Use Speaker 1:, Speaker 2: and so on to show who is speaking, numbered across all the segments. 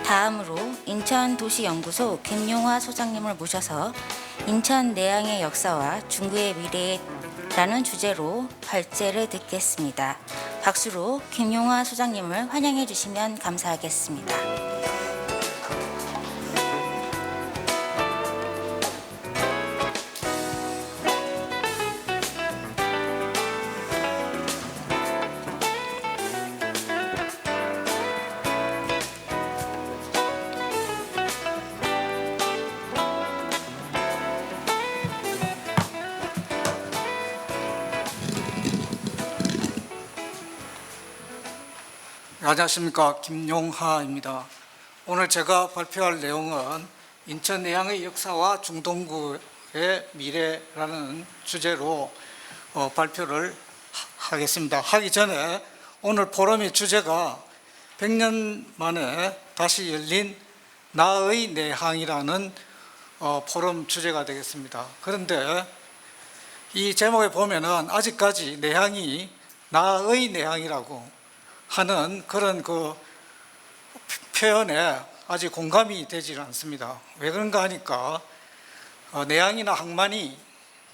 Speaker 1: 다음으로 인천도시연구소 김용화 소장님을 모셔서 인천 내양의 역사와 중구의 미래라는 주제로 발제를 듣겠습니다. 박수로 김용화 소장님을 환영해 주시면 감사하겠습니다.
Speaker 2: 안녕하십니까, 김용하입니다. 오늘 제가 발표할 내용은 인천 내양의 역사와 중동구의 미래라는 주제로 발표를 하겠습니다. 하기 전에 오늘 포럼의 주제가 100년 만에 다시 열린 나의 내항이라는 포럼 주제가 되겠습니다. 그런데 이 제목에 보면은 아직까지 내항이 나의 내항이라고 하는 그런 그 표현에 아직 공감이 되질 않습니다. 왜 그런가 하니까 내양이나 항만이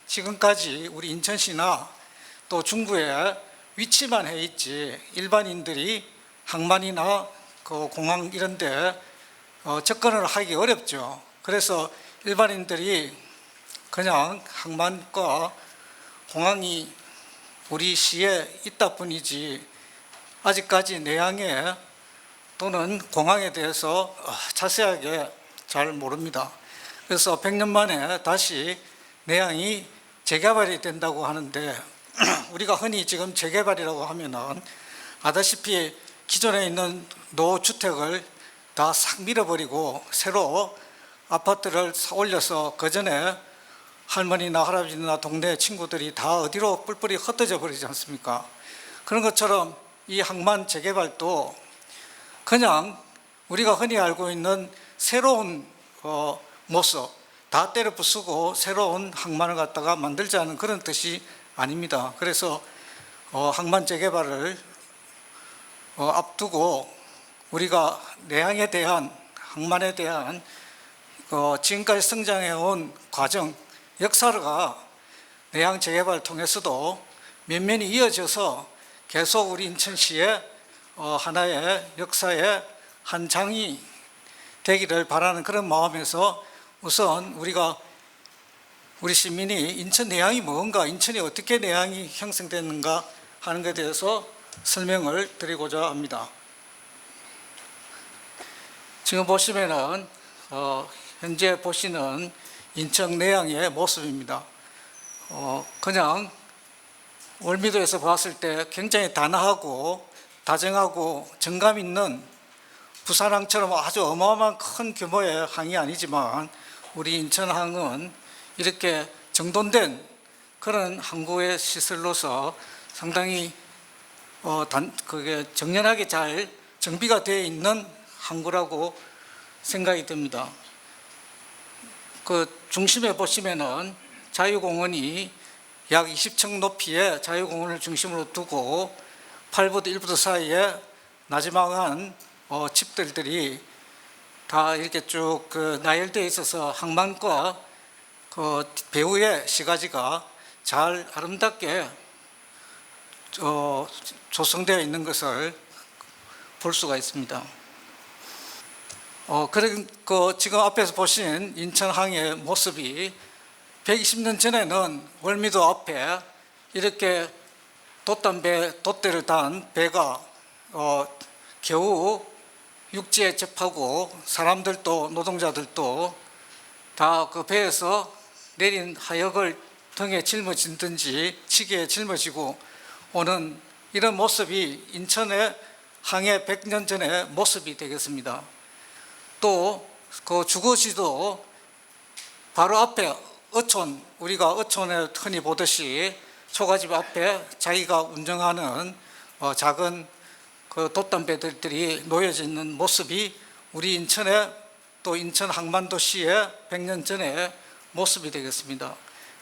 Speaker 2: 지금까지 우리 인천시나 또 중구에 위치만 해 있지 일반인들이 항만이나 그 공항 이런 데 접근을 하기 어렵죠. 그래서 일반인들이 그냥 항만과 공항이 우리 시에 있다 뿐이지 아직까지 내양에 또는 공항에 대해서 자세하게 잘 모릅니다. 그래서 100년 만에 다시 내양이 재개발이 된다고 하는데 우리가 흔히 지금 재개발이라고 하면은 아다시피 기존에 있는 노주택을 다 싹 밀어버리고 새로 아파트를 올려서 그전에 할머니나 할아버지나 동네 친구들이 다 어디로 뿔뿔이 흩어져 버리지 않습니까? 그런 것처럼 이 항만 재개발도 그냥 우리가 흔히 알고 있는 새로운 모습 다 때려 부수고 새로운 항만을 갖다가 만들자는 그런 뜻이 아닙니다. 그래서 항만 재개발을 앞두고 우리가 내항에 대한 항만에 대한 지금까지 성장해온 과정 역사가 내항 재개발을 통해서도 면면이 이어져서 계속 우리 인천시의 하나의 역사의 한 장이 되기를 바라는 그런 마음에서 우선 우리 시민이 인천 내양이 뭔가, 인천이 어떻게 내양이 형성됐는가 하는 것에 대해서 설명을 드리고자 합니다. 지금 보시면은 현재 보시는 인천 내양의 모습입니다. 그냥 월미도에서 봤을 때 굉장히 단아하고 다정하고 정감 있는 부산항처럼 아주 어마어마한 큰 규모의 항이 아니지만 우리 인천항은 이렇게 정돈된 그런 항구의 시설로서 상당히 그게 정연하게 잘 정비가 되어 있는 항구라고 생각이 듭니다. 그 중심에 보시면은 자유공원이 약 20층 높이의 자유공원을 중심으로 두고 8부도 1부도 사이에 나지막한 집들이 다 이렇게 쭉 나열되어 있어서 항만과 그 배후의 시가지가 잘 아름답게 조성되어 있는 것을 볼 수가 있습니다. 지금 앞에서 보신 인천항의 모습이 120년 전에는 월미도 앞에 이렇게 돛대를 단 배가 겨우 육지에 접하고 사람들도 노동자들도 다 그 배에서 내린 하역을 등에 짊어진든지 치기에 짊어지고 오는 이런 모습이 인천의 항해 100년 전의 모습이 되겠습니다. 또 그 주거지도 바로 앞에 어촌, 우리가 어촌에 흔히 보듯이 초가집 앞에 자기가 운영하는 작은 그 돛담배들이 놓여져 있는 모습이 우리 인천의 또 인천 항만도시의 100년 전의 모습이 되겠습니다.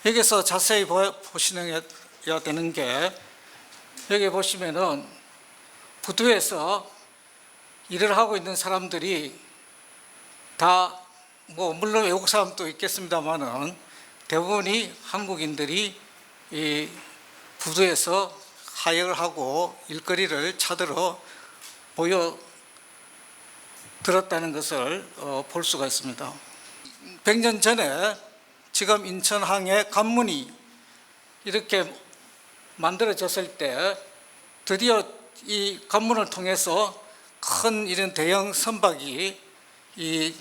Speaker 2: 여기서 자세히 보시셔야 되는 게 여기 보시면은 부두에서 일을 하고 있는 사람들이 다 뭐 물론 외국 사람도 있겠습니다만은 대부분이 한국인들이 이 부두에서 하역을 하고 일거리를 찾으러 모여 들었다는 것을 볼 수가 있습니다. 100년 전에 지금 인천항에 관문이 이렇게 만들어졌을 때 드디어 이 관문을 통해서 큰 이런 대형 선박이 이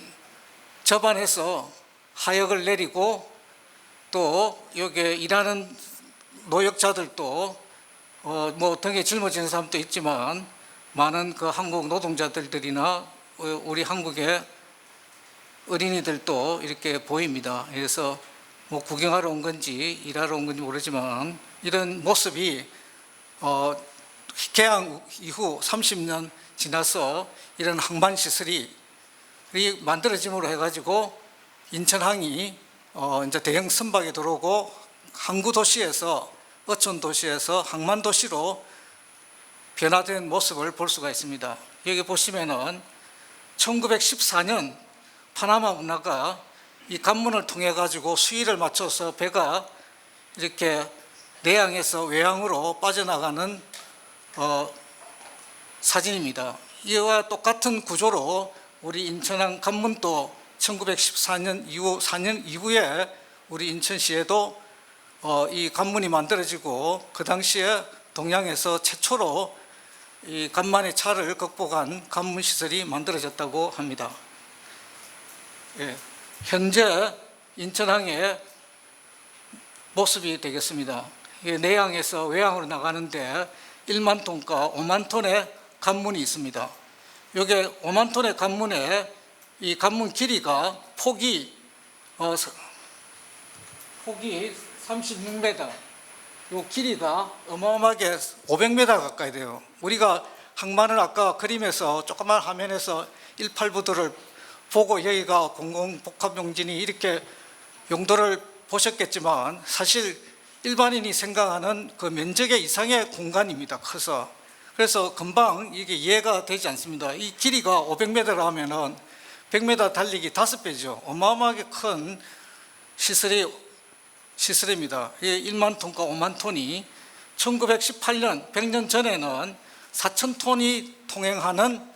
Speaker 2: 접안에서 하역을 내리고 또 여기 일하는 노역자들도 뭐 등에 짊어지는 사람도 있지만 많은 그 한국 노동자들이나 우리 한국의 어린이들도 이렇게 보입니다. 그래서 뭐 구경하러 온 건지 일하러 온 건지 모르지만 이런 모습이 개항 이후 30년 지나서 이런 항만 시설이 만들어짐으로 해가지고 인천항이 이제 대형 선박이 들어오고 항구 도시에서 어촌 도시에서 항만 도시로 변화된 모습을 볼 수가 있습니다. 여기 보시면은 1914년 파나마 운하가 이 관문을 통해 가지고 수위를 맞춰서 배가 이렇게 내항에서 외항으로 빠져나가는 사진입니다. 이와 똑같은 구조로 우리 인천항 관문도 1914년 이후 4년 이후에 우리 인천시에도 이 관문이 만들어지고 그 당시에 동양에서 최초로 이 간만의 차를 극복한 관문 시설이 만들어졌다고 합니다. 예, 현재 인천항의 모습이 되겠습니다. 내항에서 외항으로 나가는데 1만 톤과 5만 톤의 관문이 있습니다. 여기 5만 톤의 관문에 이 관문 길이가 폭이 36m, 요 길이가 어마어마하게 500m 가까이 돼요. 우리가 항만을 아까 그림에서 조그만 화면에서 18부도를 보고 여기가 공공복합용진이 이렇게 용도를 보셨겠지만 사실 일반인이 생각하는 그 면적의 이상의 공간입니다. 커서. 그래서 금방 이게 이해가 되지 않습니다. 이 길이가 500m라면은 100m 달리기 5배죠. 어마어마하게 큰 시설입니다. 1만 톤과 5만 톤이 1918년 100년 전에는 4천 톤이 통행하는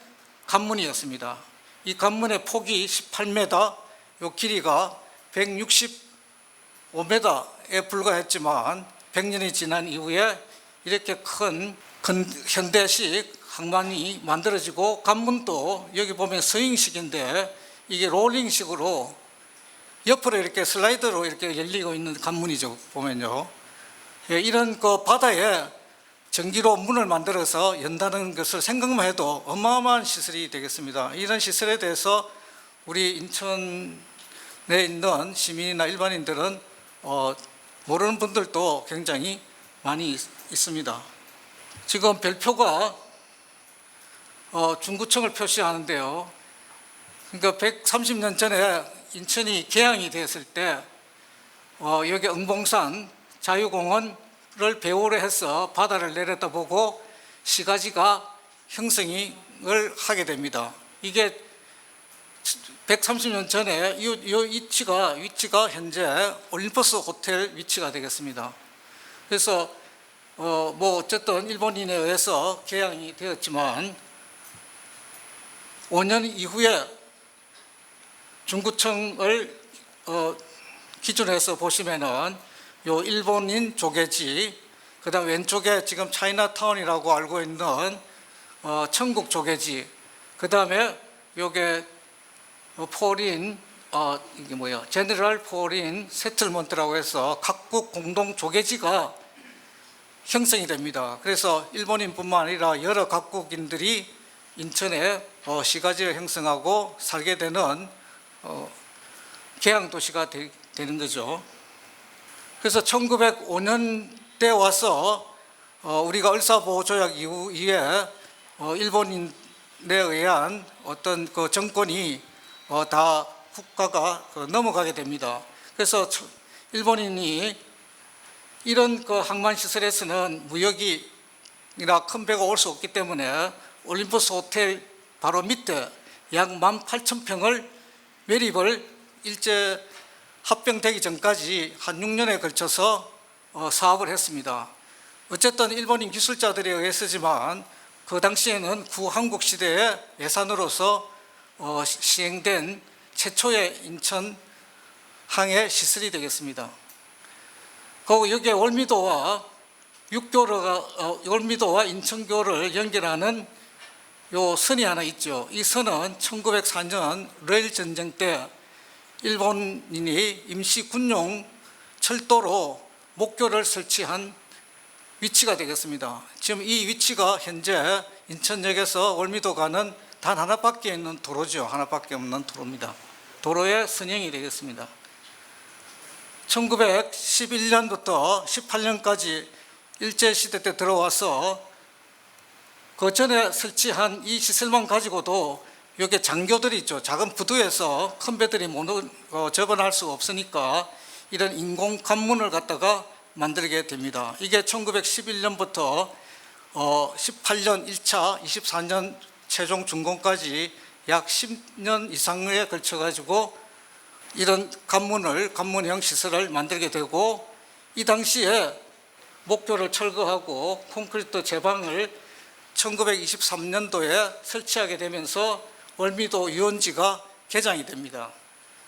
Speaker 2: 관문이었습니다. 이 관문의 폭이 18m, 요 길이가 165m에 불과했지만 100년이 지난 이후에 이렇게 큰 현대식 항만이 만들어지고 관문도 여기 보면 스윙식인데 이게 롤링식으로 옆으로 이렇게 슬라이드로 이렇게 열리고 있는 관문이죠. 보면요. 이런 그 바다에 전기로 문을 만들어서 연다는 것을 생각만 해도 어마어마한 시설이 되겠습니다. 이런 시설에 대해서 우리 인천에 있는 시민이나 일반인들은 모르는 분들도 굉장히 많이 있습니다. 지금 별표가 중구청을 표시하는데요. 그러니까 130년 전에 인천이 개항이 됐을 때 여기 응봉산 자유공원을 배후로 해서 바다를 내려다보고 시가지가 형성을 하게 됩니다. 이게 130년 전에 이 위치가 현재 올림퍼스 호텔 위치가 되겠습니다. 그래서 뭐 어쨌든 일본인에 의해서 개항이 되었지만 5년 이후에 중구청을 기준해서 보시면은 요 일본인 조개지, 그다음 왼쪽에 지금 차이나타운이라고 알고 있는 천국 조개지, 그다음에 요게 포린 이게 뭐야? 제너럴 포린 세틀먼트라고 해서 각국 공동 조개지가 형성이 됩니다. 그래서 일본인뿐만 아니라 여러 각국인들이 인천에 시가지를 형성하고 살게 되는 개항 도시가 되는 거죠. 그래서 1905년대 와서 우리가 을사보호조약 이후에 일본인에 의한 어떤 그 정권이 다 국가가 넘어가게 됩니다. 그래서 일본인이 이런 그 항만시설에서는 무역이나 큰 배가 올 수 없기 때문에 올림푸스 호텔 바로 밑에 약 18,000평을 매립을 일제 합병되기 전까지 한 6년에 걸쳐서 사업을 했습니다. 어쨌든 일본인 기술자들에 의해서지만 그 당시에는 구한국 시대의 예산으로서 시행된 최초의 인천 항해 시설이 되겠습니다. 그리고 여기에 월미도와 월미도와 인천교를 연결하는 요 선이 하나 있죠. 이 선은 1904년 러일 전쟁 때 일본인이 임시 군용 철도로 목교를 설치한 위치가 되겠습니다. 지금 이 위치가 현재 인천역에서 월미도 가는 단 하나밖에 있는 도로죠. 하나밖에 없는 도로입니다. 도로의 선형이 되겠습니다. 1911년부터 18년까지 일제시대 때 들어와서 그 전에 설치한 이 시설만 가지고도 여기 장교들이 있죠. 작은 부두에서 큰 배들이 못 접근할 수가 없으니까 이런 인공 관문을 갖다가 만들게 됩니다. 이게 1911년부터 18년 1차, 24년 최종 준공까지 약 10년 이상에 걸쳐 가지고 이런 관문형 시설을 만들게 되고, 이 당시에 목교를 철거하고 콘크리트 제방을 1923년도에 설치하게 되면서 월미도 유원지가 개장이 됩니다.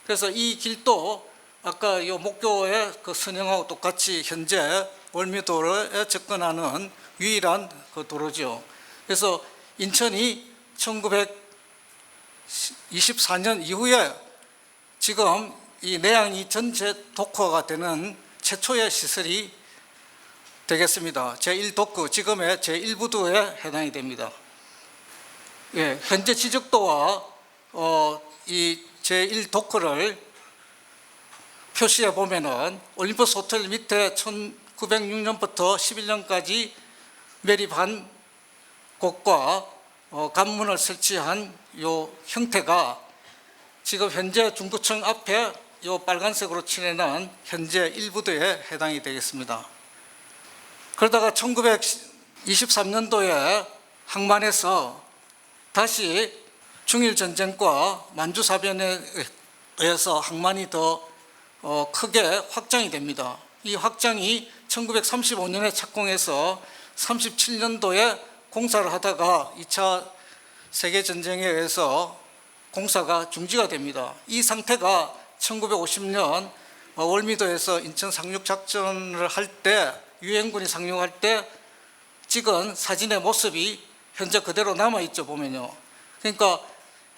Speaker 2: 그래서 이 길도 아까 이 목교의 그 선형하고 똑같이 현재 월미도에 접근하는 유일한 그 도로죠. 그래서 인천이 1924년 이후에 지금 이 내양이 전체 도커가 되는 최초의 시설이 되겠습니다. 제1도크, 지금의 제1부두에 해당이 됩니다. 예, 현재 지적도와 이 제1도크를 표시해 보면은 올림푸스 호텔 밑에 1906년부터 11년까지 매립한 곳과 관문을 설치한 요 형태가 지금 현재 중구청 앞에 요 빨간색으로 칠해놓은 현재 1부두에 해당이 되겠습니다. 그러다가 1923년도에 항만에서 다시 중일전쟁과 만주사변에 의해서 항만이 더 크게 확장이 됩니다. 이 확장이 1935년에 착공해서 37년도에 공사를 하다가 2차 세계전쟁에 의해서 공사가 중지가 됩니다. 이 상태가 1950년 월미도에서 인천 상륙작전을 할 때, 유엔군이 상륙할 때 찍은 사진의 모습이 현재 그대로 남아있죠, 보면요. 그러니까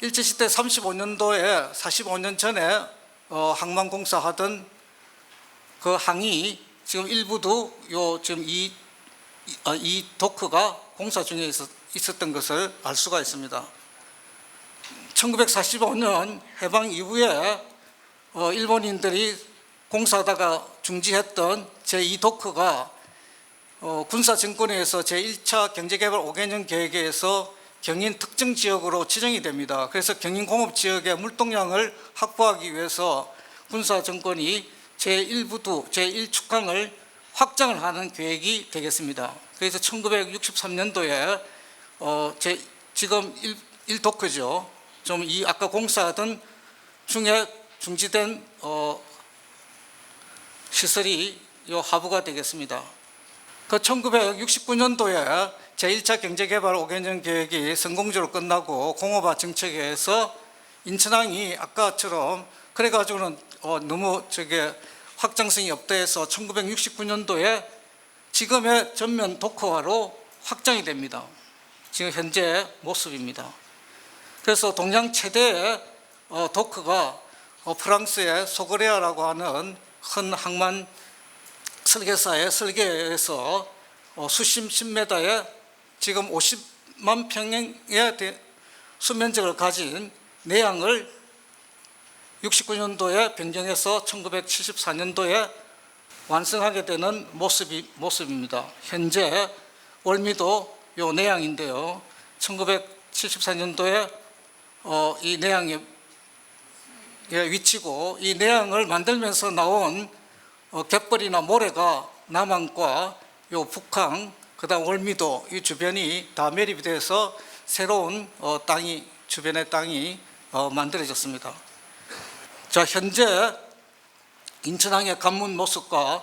Speaker 2: 일제시대 35년도에 45년 전에 항만공사 하던 그 항이 지금 일부도 지금 이 도크가 공사 중에 있었던 것을 알 수가 있습니다. 1945년 해방 이후에 일본인들이 공사하다가 중지했던 제2도크가 군사정권에 의해서 제1차 경제개발 5개년 계획에서 경인 특정 지역으로 지정이 됩니다. 그래서 경인공업지역의 물동량을 확보하기 위해서 군사정권이 제1부두, 제1축항을 확장을 하는 계획이 되겠습니다. 그래서 1963년도에 지금 1도크죠. 좀 이 아까 공사하던 중에 중지된 시설이 요 하부가 되겠습니다. 그 1969년도에 제1차 경제개발 5개년 계획이 성공적으로 끝나고 공업화 정책에 의해서 인천항이 아까처럼 그래가지고는 너무 확장성이 없다 해서 1969년도에 지금의 전면 도커화로 확장이 됩니다. 지금 현재 모습입니다. 그래서 동양 최대의 도커가 프랑스의 소그레아라고 하는 큰 항만 설계사의 설계에 의해서 수심 10m에 지금 50만 평의 수면적을 가진 내양을 69년도에 변경해서 1974년도에 완성하게 되는 모습입니다. 현재 월미도 요 내양인데요. 1974년도에 이 내양의 위치고, 이 내양을 만들면서 나온 갯벌이나 모래가 남한과 요 북한, 그다음 월미도 이 주변이 다 매립이 돼서 새로운 주변의 땅이 만들어졌습니다. 자, 현재 인천항의 관문 모습과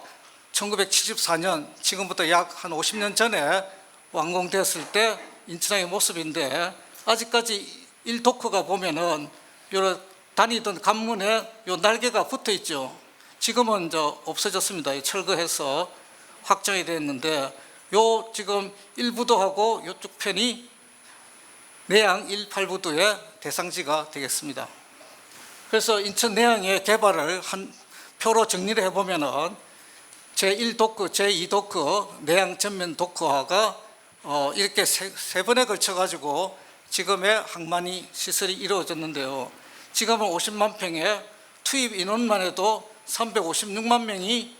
Speaker 2: 1974년, 지금부터 약 한 50년 전에 완공됐을 때 인천항의 모습인데, 아직까지 1도크가 보면은 요 다니던 관문에 요 날개가 붙어 있죠. 지금은 없어졌습니다. 철거해서 확정이 됐는데, 요 지금 1부도하고 요쪽 편이 내양 18부도의 대상지가 되겠습니다. 그래서 인천 내양의 개발을 한 표로 정리를 해보면은 제1도크, 제2도크, 내양 전면 도크화가 이렇게 세 번에 걸쳐 가지고 지금의 항만이 시설이 이루어졌는데요. 지금은 50만 평에 투입 인원만 해도 356만 명이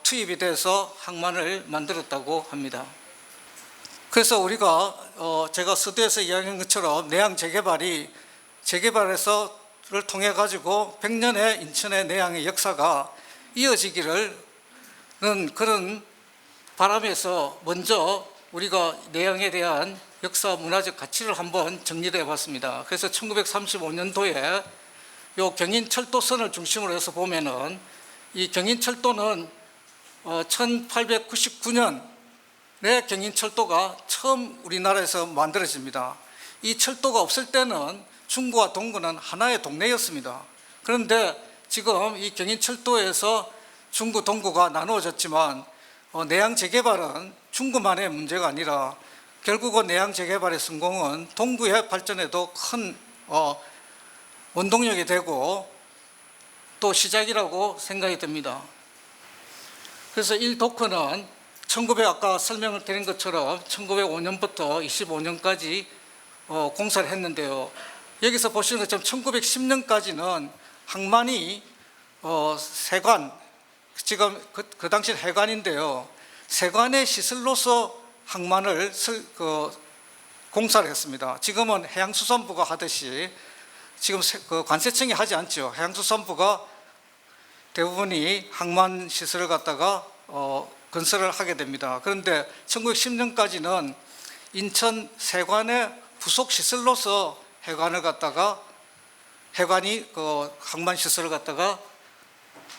Speaker 2: 투입이 돼서 항만을 만들었다고 합니다. 그래서 우리가 제가 서두에서 이야기한 것처럼 내양 재개발을 통해 가지고 100년의 인천의 내양의 역사가 이어지기를 그런 바람에서 먼저 우리가 내양에 대한 역사 문화적 가치를 한번 정리를 해봤습니다. 그래서 1935년도에 요 경인철도선을 중심으로 해서 보면은 이 경인철도는 1899년에 경인철도가 처음 우리나라에서 만들어집니다. 이 철도가 없을 때는 중구와 동구는 하나의 동네였습니다. 그런데 지금 이 경인철도에서 중구, 동구가 나누어졌지만 내양 재개발은 중구만의 문제가 아니라 결국은 내양 재개발의 성공은 동구의 발전에도 큰 원동력이 되고 또 시작이라고 생각이 듭니다. 그래서 1도크는 아까 설명을 드린 것처럼 1905년부터 25년까지 공사를 했는데요. 여기서 보시는 것처럼 1910년까지는 항만이 세관, 지금 그 당시는 해관인데요. 세관의 시설로서 항만을 공사를 했습니다. 지금은 해양수산부가 하듯이 지금 관세청이 하지 않죠. 해양수산부가 대부분이 항만 시설을 갖다가 건설을 하게 됩니다. 그런데 1910년까지는 인천 세관의 부속 시설로서 해관이 항만 시설을 갖다가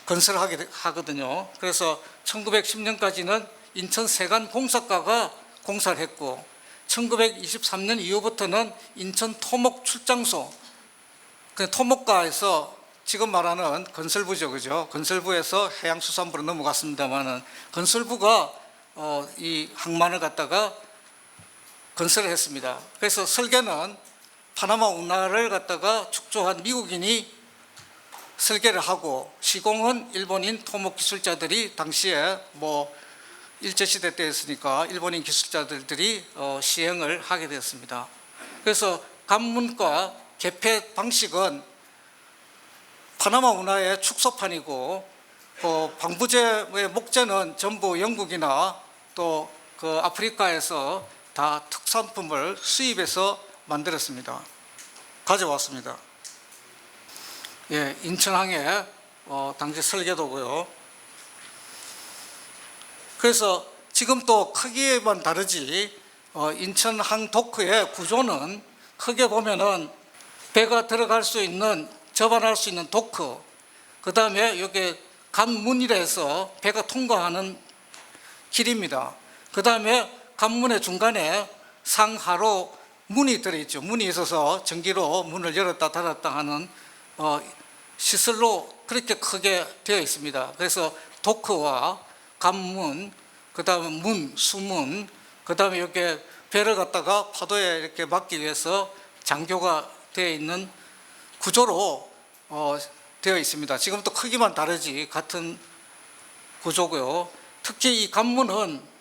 Speaker 2: 건설하게 하거든요. 그래서 1910년까지는 인천 세관 공사과가 공사를 했고 1923년 이후부터는 인천 토목 출장소, 그 토목과에서 지금 말하는 건설부죠, 그죠? 건설부에서 해양수산부로 넘어갔습니다만은 건설부가 이 항만을 갖다가 건설을 했습니다. 그래서 설계는 파나마 운하를 갖다가 축조한 미국인이 설계를 하고 시공은 일본인 토목 기술자들이 당시에 일제시대 때였으니까 일본인 기술자들이 시행을 하게 되었습니다. 그래서 관문과 개폐 방식은 파나마 운하의 축소판이고 방부제의 목재는 전부 영국이나 또 그 아프리카에서 다 특산품을 수입해서 만들었습니다. 가져왔습니다. 예, 인천항의 당시 설계도고요. 그래서 지금 또 크기만 다르지 인천항 도크의 구조는 크게 보면은 배가 들어갈 수 있는, 접안할 수 있는 도크, 그 다음에 여기 관문이라 해서 배가 통과하는 길입니다. 그 다음에 관문의 중간에 상하로 문이 들어있죠. 문이 있어서 전기로 문을 열었다 닫았다 하는 시설로 그렇게 크게 되어 있습니다. 그래서 도크와 관문, 그 다음에 문, 수문, 그 다음에 이렇게 배를 갖다가 파도에 이렇게 막기 위해서 장교가 되어 있는 구조로 되어 있습니다. 지금도 크기만 다르지 같은 구조고요. 특히 이 관문은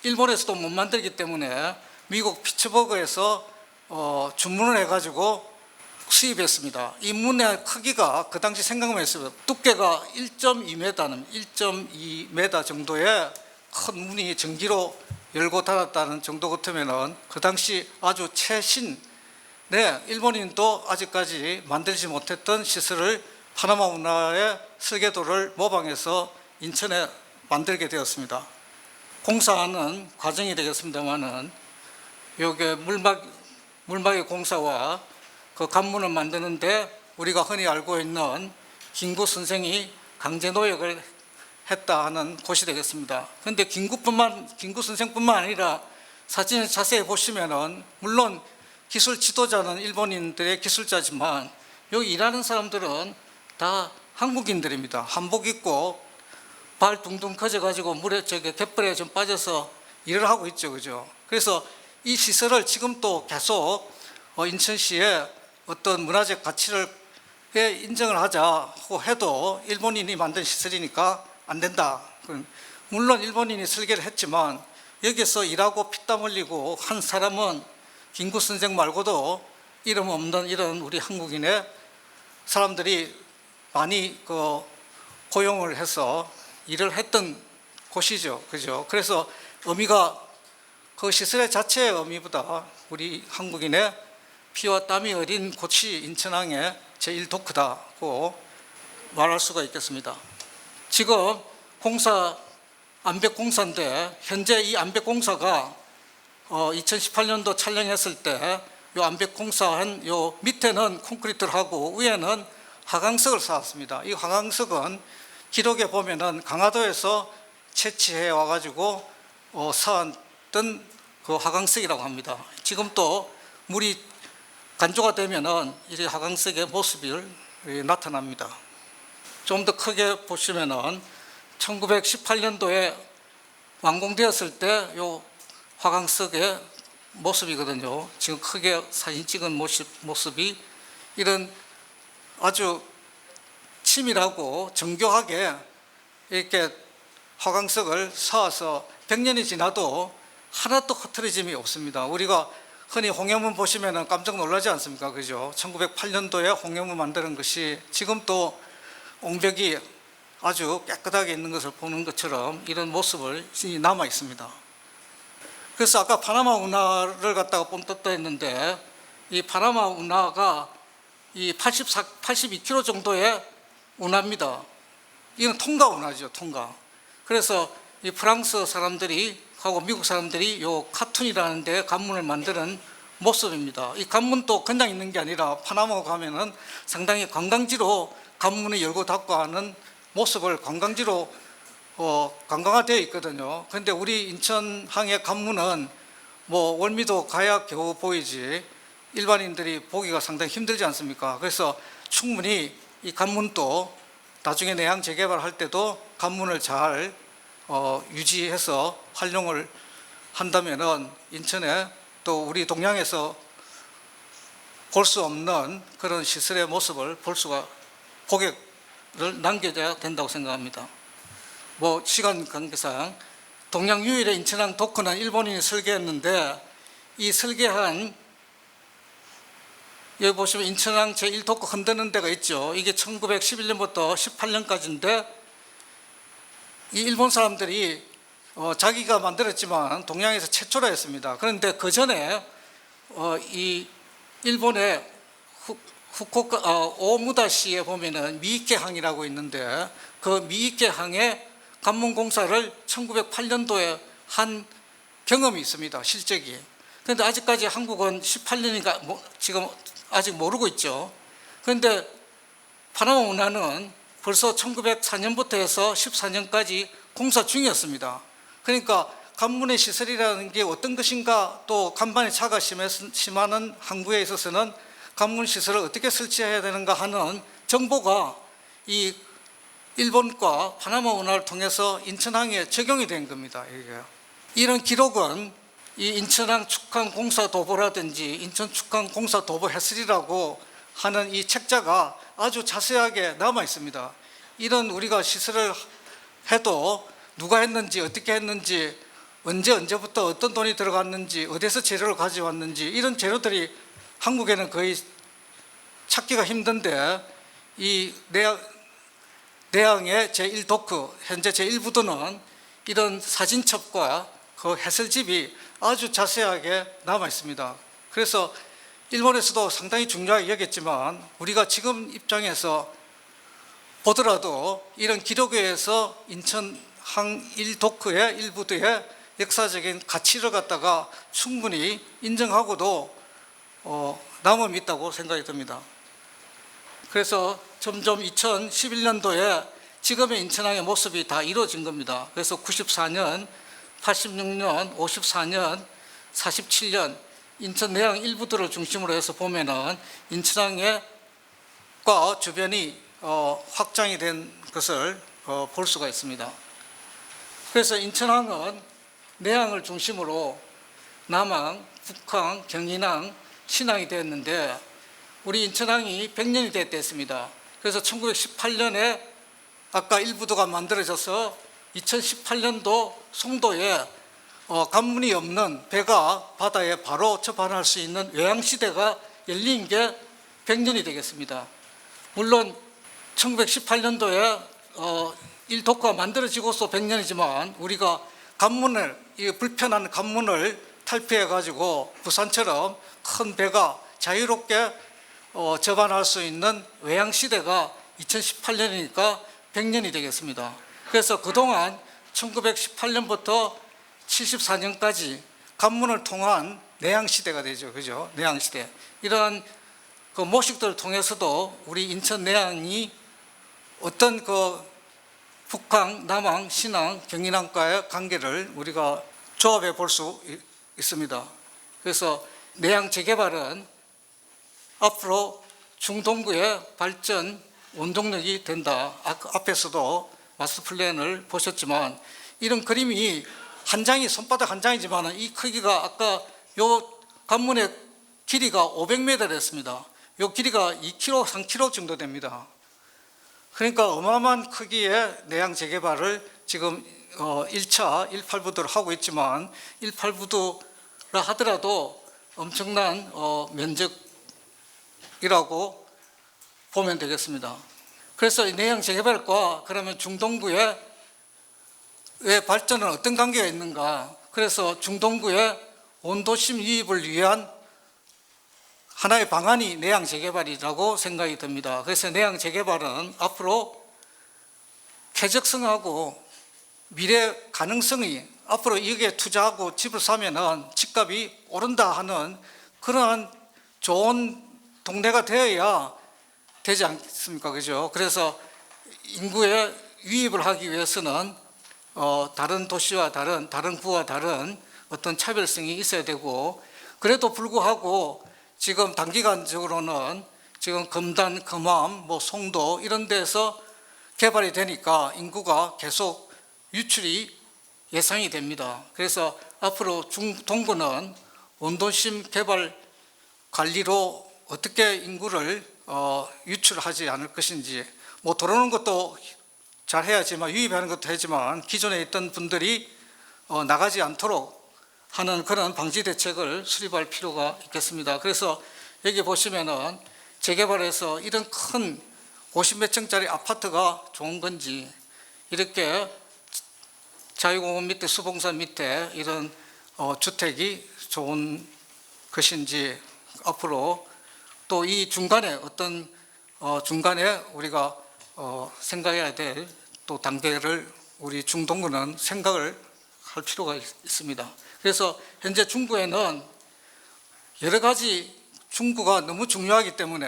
Speaker 2: 일본에서도 못 만들기 때문에 미국 피츠버그에서 주문을 해가지고 수입했습니다. 이 문의 크기가 그 당시 생각만 두께가 1.2m 정도의 큰 문이 전기로 열고 닫았다는 정도 같으면은 그 당시 아주 최신, 일본인도 아직까지 만들지 못했던 시설을 파나마 운하의 설계도를 모방해서 인천에 만들게 되었습니다. 공사하는 과정이 되겠습니다만은 요게 물막의 공사와 그 관문을 만드는데 우리가 흔히 알고 있는 김구 선생이 강제 노역을 했다 하는 곳이 되겠습니다. 그런데 김구 선생뿐만 아니라 사진을 자세히 보시면은 물론 기술 지도자는 일본인들의 기술자지만 여기 일하는 사람들은 다 한국인들입니다. 한복 입고 발 둥둥 커져가지고 물에 갯벌에 좀 빠져서 일을 하고 있죠, 그죠? 그래서 이 시설을 지금 또 계속 인천시에 어떤 문화적 가치를 인정을 하자고 해도 일본인이 만든 시설이니까 안 된다. 물론 일본인이 설계를 했지만 여기서 일하고 피땀 흘리고 한 사람은 김구 선생 말고도 이름 없는 이런 우리 한국인의 사람들이 많이 고용을 해서 일을 했던 곳이죠. 그죠? 그래서 의미가 그 시설의 자체의 의미보다 우리 한국인의 피와 땀이 어린 곳이 인천항의 제1도크다고 말할 수가 있겠습니다. 지금 공사 암벽공사인데 현재 이 암벽공사가 2018년도 촬영했을 때 이 암벽공사한 요 밑에는 콘크리트를 하고 위에는 하강석을 쌓았습니다. 이 하강석은 기록에 보면은 강화도에서 채취해 와가지고 쌓았던 그 하강석이라고 합니다. 지금 또 물이 간조가 되면은 이 하강석의 모습이 나타납니다. 좀 더 크게 보시면은 1918년도에 완공되었을 때 요 화강석의 모습이거든요. 지금 크게 사진 찍은 모습이 이런 아주 치밀하고 정교하게 이렇게 화강석을 쌓아서 100년이 지나도 하나도 흐트러짐이 없습니다. 우리가 흔히 홍해문 보시면 깜짝 놀라지 않습니까? 그죠? 1908년도에 홍해문 만드는 것이 지금 또 옹벽이 아주 깨끗하게 있는 것을 보는 것처럼 이런 모습을 남아 있습니다. 그래서 아까 파나마 운하를 갖다가 뽐떴다 했는데 이 파나마 운하가 이 82km 정도의 운하입니다. 이건 통가 운하죠, 통가. 그래서 이 프랑스 사람들이 하고 미국 사람들이 요 카툰이라는 데 관문을 만드는 모습입니다. 이 관문도 그냥 있는 게 아니라 파나마 가면은 상당히 관광지로 관문을 열고 닫고 하는 모습을 관광지로 관광화되어 있거든요. 그런데 우리 인천항의 관문은 뭐 월미도 가야 겨우 보이지 일반인들이 보기가 상당히 힘들지 않습니까? 그래서 충분히 이 관문도 나중에 내항 재개발할 때도 관문을 잘 유지해서 활용을 한다면은 인천에 또 우리 동양에서 볼 수 없는 그런 시설의 모습을 볼 수가 고객을 남겨줘야 된다고 생각합니다. 뭐 시간 관계상 동양 유일의 인천항 도크는 일본인이 설계했는데 이 설계한 여기 보시면 인천항 제1도크 흔드는 데가 있죠. 이게 1911년부터 18년까지인데 이 일본 사람들이 자기가 만들었지만 동양에서 최초로 했습니다. 그런데 그 전에 이 일본의 오무다시에 보면은 미이케항이라고 있는데 그 미이케항의 관문 공사를 1908년도에 한 경험이 있습니다. 실적이. 그런데 아직까지 한국은 18년이니까 지금 아직 모르고 있죠. 그런데 파나마 운하는 벌써 1904년부터 해서 14년까지 공사 중이었습니다. 그러니까 관문의 시설이라는 게 어떤 것인가 또 간반의 차가 심하는 항구에 있어서는 관문 시설을 어떻게 설치해야 되는가 하는 정보가 이 일본과 파나마 운하를 통해서 인천항에 적용이 된 겁니다. 이런 기록은 이 인천항 축항 공사 도보라든지 인천 축항 공사 도보 해설이라고 하는 이 책자가 아주 자세하게 남아 있습니다. 이런 우리가 시설을 해도 누가 했는지 어떻게 했는지 언제부터 어떤 돈이 들어갔는지 어디서 재료를 가져왔는지 이런 재료들이 한국에는 거의 찾기가 힘든데 이 내항의 제1도크 현재 제1부도는 이런 사진첩과 그 해설집이 아주 자세하게 남아 있습니다. 그래서 일본에서도 상당히 중요하게 여겼지만 우리가 지금 입장에서 보더라도 이런 기록에 의해서 인천항 1도크의 1부도의 역사적인 가치를 갖다가 충분히 인정하고도 남음이 있다고 생각이 듭니다. 그래서 점점 2011년도에 지금의 인천항의 모습이 다 이루어진 겁니다. 그래서 94년, 86년, 54년, 47년 인천 내양 일부들을 중심으로 해서 보면은 인천항과 주변이 확장이 된 것을 볼 수가 있습니다. 그래서 인천항은 내양을 중심으로 남항, 북항, 경인항, 신항이 되었는데 우리 인천항이 100년이 됐습니다. 그래서 1918년에 아까 일부도가 만들어져서 2018년도 송도에 관문이 없는 배가 바다에 바로 접안할 수 있는 외항시대가 열린 게 100년이 되겠습니다. 물론 1918년도에 일도가 만들어지고서 100년이지만 우리가 관문을, 이 불편한 관문을 탈피해 가지고 부산처럼 큰 배가 자유롭게 접안할 수 있는 외항시대가 2018년이니까 100년이 되겠습니다. 그래서 그동안 1918년부터 74년까지 관문을 통한 내항시대가 되죠. 그죠? 내항시대. 이러한 그 모식들을 통해서도 우리 인천 내항이 어떤 그 북항, 남항, 신항, 경인항과의 관계를 우리가 조합해 볼 수 있습니다. 그래서 내양 재개발은 앞으로 중동부의 발전 원동력이 된다. 앞에서도 마스터 플랜을 보셨지만 이런 그림이 한 장이 손바닥 한 장이지만 이 크기가 아까 요 관문의 길이가 500m였습니다. 요 길이가 2km, 3km 정도 됩니다. 그러니까 어마어마한 크기의 내양 재개발을 지금 1차 18부도를 하고 있지만 18부도라 하더라도 엄청난 면적이라고 보면 되겠습니다. 그래서 이 내양 재개발과 그러면 중동부의 발전은 어떤 관계가 있는가? 그래서 중동부의 원도심 유입을 위한 하나의 방안이 내양 재개발이라고 생각이 듭니다. 그래서 내양 재개발은 앞으로 쾌적성하고 미래 가능성이 앞으로 여기에 투자하고 집을 사면은 집값이 오른다 하는 그러한 좋은 동네가 되어야 되지 않습니까? 그죠? 그래서 인구의 유입을 하기 위해서는 다른 도시와 다른 구와 다른 어떤 차별성이 있어야 되고 그래도 불구하고 지금 단기간적으로는 지금 금단, 금암, 송도 이런 데서 개발이 되니까 인구가 계속 유출이 예상이 됩니다. 그래서 앞으로 중동부는 원도심 개발 관리로 어떻게 인구를 유출하지 않을 것인지 들어오는 것도 잘 해야지만 유입하는 것도 하지만 기존에 있던 분들이 나가지 않도록 하는 그런 방지 대책을 수립할 필요가 있겠습니다. 그래서 여기 보시면은 재개발해서 이런 큰 50몇 층짜리 아파트가 좋은 건지 이렇게 자유공원 밑에 수봉산 밑에 이런 주택이 좋은 것인지 앞으로 또 이 중간에 어떤 중간에 우리가 생각해야 될 또 단계를 우리 중동부는 생각을 할 필요가 있습니다. 그래서 현재 중구에는 여러 가지 중구가 너무 중요하기 때문에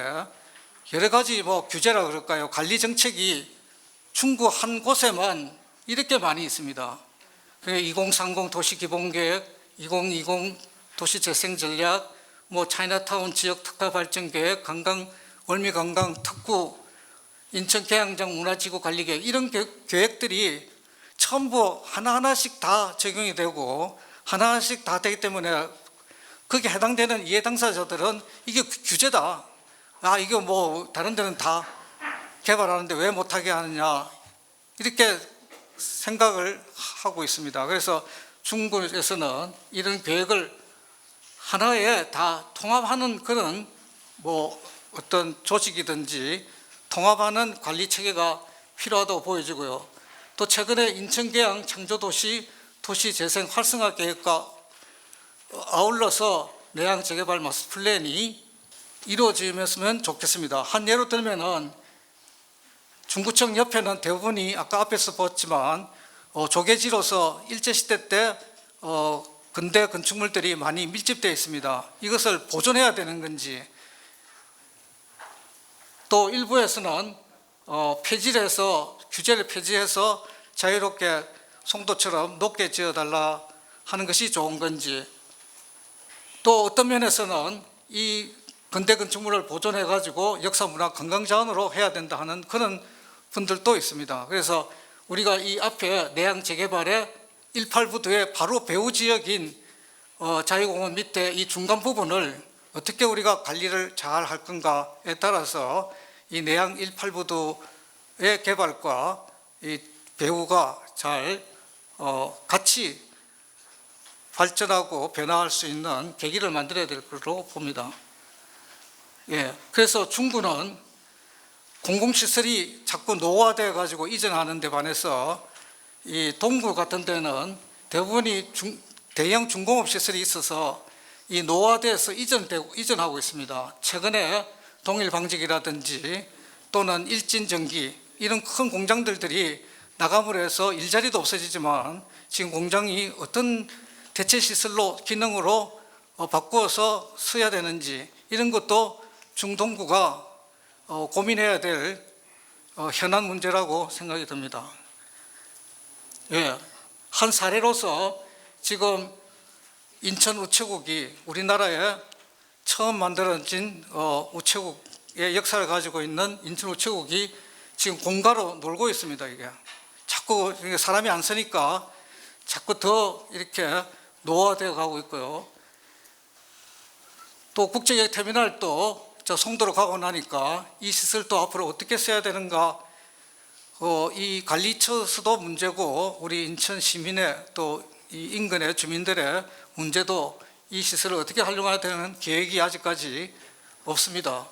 Speaker 2: 여러 가지 규제라 그럴까요? 관리 정책이 중구 한 곳에만 이렇게 많이 있습니다. 2030 도시기본계획, 2020 도시재생전략, 차이나타운 지역 특화 발전 계획, 월미관광 특구, 인천 계양장 문화지구 관리계획 이런 계획들이 전부 하나하나씩 다 적용이 되고 하나하나씩 다 되기 때문에 거기에 해당되는 이해 당사자들은 이게 규제다. 이거 다른 데는 다 개발하는데 왜 못하게 하느냐 이렇게 생각을 하고 있습니다. 그래서 중국에서는 이런 계획을 하나에 다 통합하는 그런 어떤 조직이든지 통합하는 관리 체계가 필요하다고 보여지고요. 또 최근에 인천계양 창조도시 도시재생 활성화 계획과 아울러서 내양 재개발 마스터 플랜이 이루어지면 좋겠습니다. 한 예로 들면은 중구청 옆에는 대부분이 아까 앞에서 봤지만 조개지로서 일제시대 때 근대 건축물들이 많이 밀집되어 있습니다. 이것을 보존해야 되는 건지 또 일부에서는 폐지해서 규제를 폐지해서 자유롭게 송도처럼 높게 지어달라 하는 것이 좋은 건지, 또 어떤 면에서는 이 근대 건축물을 보존해 가지고 역사문화 관광자원으로 해야 된다 하는 그런 분들도 있습니다. 그래서 우리가 이 앞에 내양 재개발의 18부두의 바로 배후 지역인 자유공원 밑에 이 중간 부분을 어떻게 우리가 관리를 잘 할 건가에 따라서 이 내양 18부두의 개발과 이 배후가 잘 같이 발전하고 변화할 수 있는 계기를 만들어야 될 것으로 봅니다. 예, 그래서 중구는 공공시설이 자꾸 노후화되어 가지고 이전하는 데 반해서 이 동구 같은 데는 대부분이 대형 중공업 시설이 있어서 이 노후화돼서 이전하고 있습니다. 최근에 동일방직이라든지 또는 일진전기 이런 큰 공장들이 나감으로 해서 일자리도 없어지지만 지금 공장이 어떤 대체 시설로 기능으로 바꾸어서 써야 되는지 이런 것도 중동구가 고민해야 될 현안 문제라고 생각이 듭니다. 예, 한 사례로서 지금 인천 우체국이 우리나라에 처음 만들어진 우체국의 역사를 가지고 있는 인천 우체국이 지금 공가로 놀고 있습니다. 이게 자꾸 사람이 안 쓰니까 자꾸 더 이렇게 노화되어 가고 있고요. 또 국제여행 터미널도 저 송도로 가고 나니까 이 시설도 앞으로 어떻게 써야 되는가, 이 관리처수도 문제고 우리 인천 시민의 또 이 인근의 주민들의 문제도 이 시설을 어떻게 활용해야 되는 계획이 아직까지 없습니다.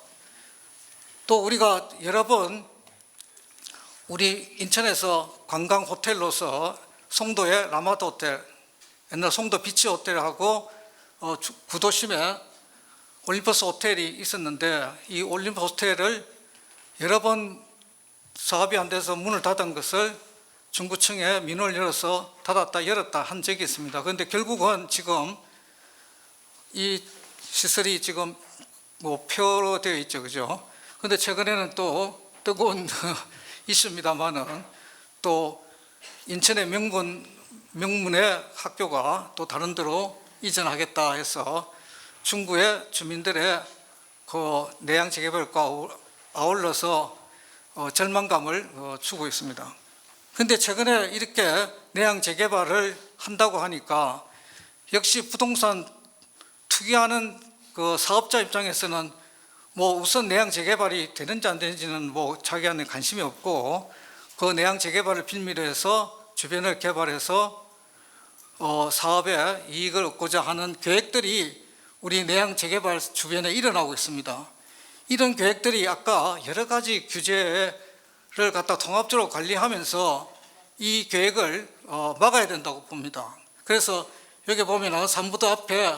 Speaker 2: 또 우리가 여러 번 우리 인천에서 관광 호텔로서 송도의 라마다 호텔, 옛날 송도 비치 호텔하고 구도심에 올림퍼스 호텔이 있었는데 이 올림퍼스 호텔을 여러 번 사업이 안 돼서 문을 닫은 것을 중구청에 민원을 열어서 닫았다 열었다 한 적이 있습니다. 그런데 결국은 지금 이 시설이 지금 뭐 표로 되어 있죠, 그죠? 그런데 최근에는 또 뜨거운 이슈입니다만은 또 인천의 명문의 학교가 또 다른 데로 이전하겠다 해서 중구의 주민들의 그 내양 재개발과 아울러서 절망감을 주고 있습니다. 그런데 최근에 이렇게 내양 재개발을 한다고 하니까 역시 부동산 투기하는 그 사업자 입장에서는 뭐 우선 내양 재개발이 되는지 안 되는지는 뭐 자기한테 관심이 없고 그 내양 재개발을 빌미로 해서 주변을 개발해서 사업에 이익을 얻고자 하는 계획들이 우리 내양 재개발 주변에 일어나고 있습니다. 이런 계획들이 아까 여러 가지 규제를 갖다 통합적으로 관리하면서 이 계획을 막아야 된다고 봅니다. 그래서 여기 보면 삼부도 앞에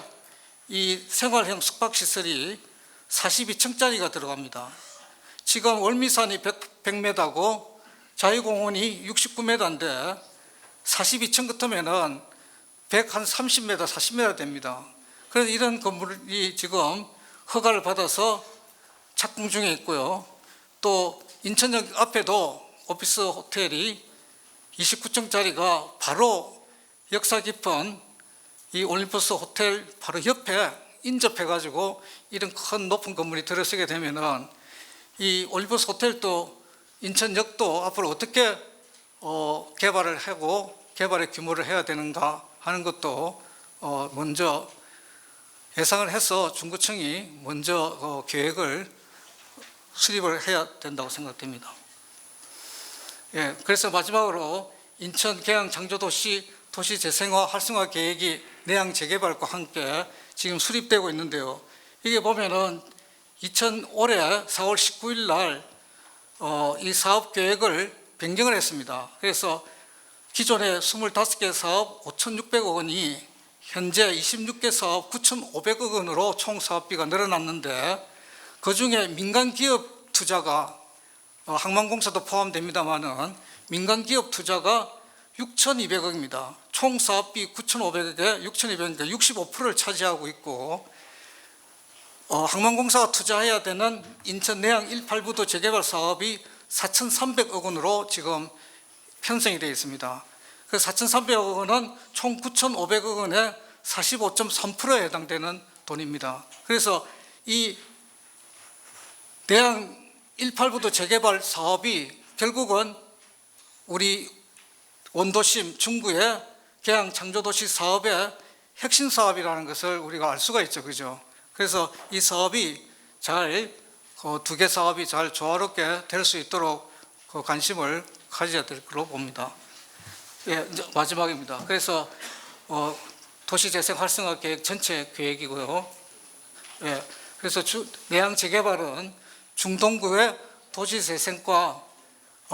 Speaker 2: 이 생활형 숙박시설이 42층짜리가 들어갑니다. 지금 월미산이 100m고 자유공원이 69m인데 42층 같으면은 130m, 40m 됩니다. 그래서 이런 건물이 지금 허가를 받아서 착공 중에 있고요. 또 인천역 앞에도 오피스 호텔이 29층짜리가 바로 역사 깊은 이 올림퍼스 호텔 바로 옆에 인접해가지고 이런 큰 높은 건물이 들어서게 되면은 이 올림퍼스 호텔도 인천역도 앞으로 어떻게 개발을 하고 개발의 규모를 해야 되는가 하는 것도 먼저 예상을 해서 중구청이 먼저 계획을 수립을 해야 된다고 생각됩니다. 예, 그래서 마지막으로 인천 계양 창조도시 도시재생화 활성화 계획이 내양 재개발과 함께 지금 수립되고 있는데요. 이게 보면은 올해 4월 19일 날 이 사업 계획을 변경을 했습니다. 그래서 기존에 25개 사업 5,600억 원이 현재 26개 사업 9,500억 원으로 총 사업비가 늘어났는데 그중에 민간기업 투자가 항만공사도 포함됩니다만은 민간기업 투자가 6,200억입니다. 총 사업비 9,500억에 6,200억에 65%를 차지하고 있고 항만공사가 투자해야 되는 인천 내양 18부도 재개발 사업이 4,300억 원으로 지금 편성이 되어 있습니다. 그 4,300억 원은 총 9,500억 원의 45.3%에 해당되는 돈입니다. 그래서 이 내양 18부도 재개발 사업이 결국은 우리 원도심 중구의 계양 창조도시 사업의 핵심 사업이라는 것을 우리가 알 수가 있죠, 그죠? 그래서 이 사업이 잘, 두 개 사업이 잘 조화롭게 될 수 있도록 관심을 가져야 될 거로 봅니다. 예, 이제 마지막입니다. 그래서 도시재생 활성화 계획 전체 계획이고요. 예, 그래서 내양 재개발은 중동구의 도시재생과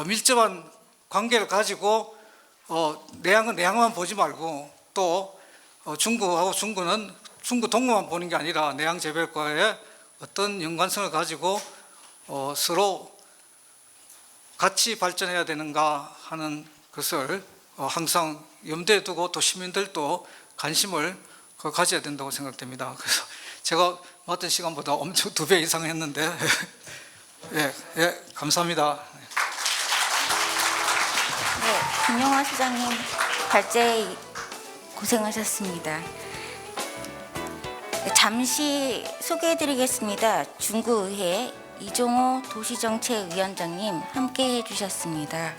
Speaker 2: 밀접한 관계를 가지고 내양은 내양만 보지 말고 또 중구하고 중구 동구만 보는 게 아니라 내양 재배과의 어떤 연관성을 가지고 서로 같이 발전해야 되는가 하는 것을 항상 염두에 두고 또 시민들도 관심을 가져야 된다고 생각됩니다. 그래서 제가 맡은 시간보다 엄청 2배 이상 했는데 예, 감사합니다.
Speaker 1: 네, 김용화 소장님 발제 고생하셨습니다. 잠시 소개해드리겠습니다. 중구의회 이종호 도시정책위원장님 함께 해주셨습니다.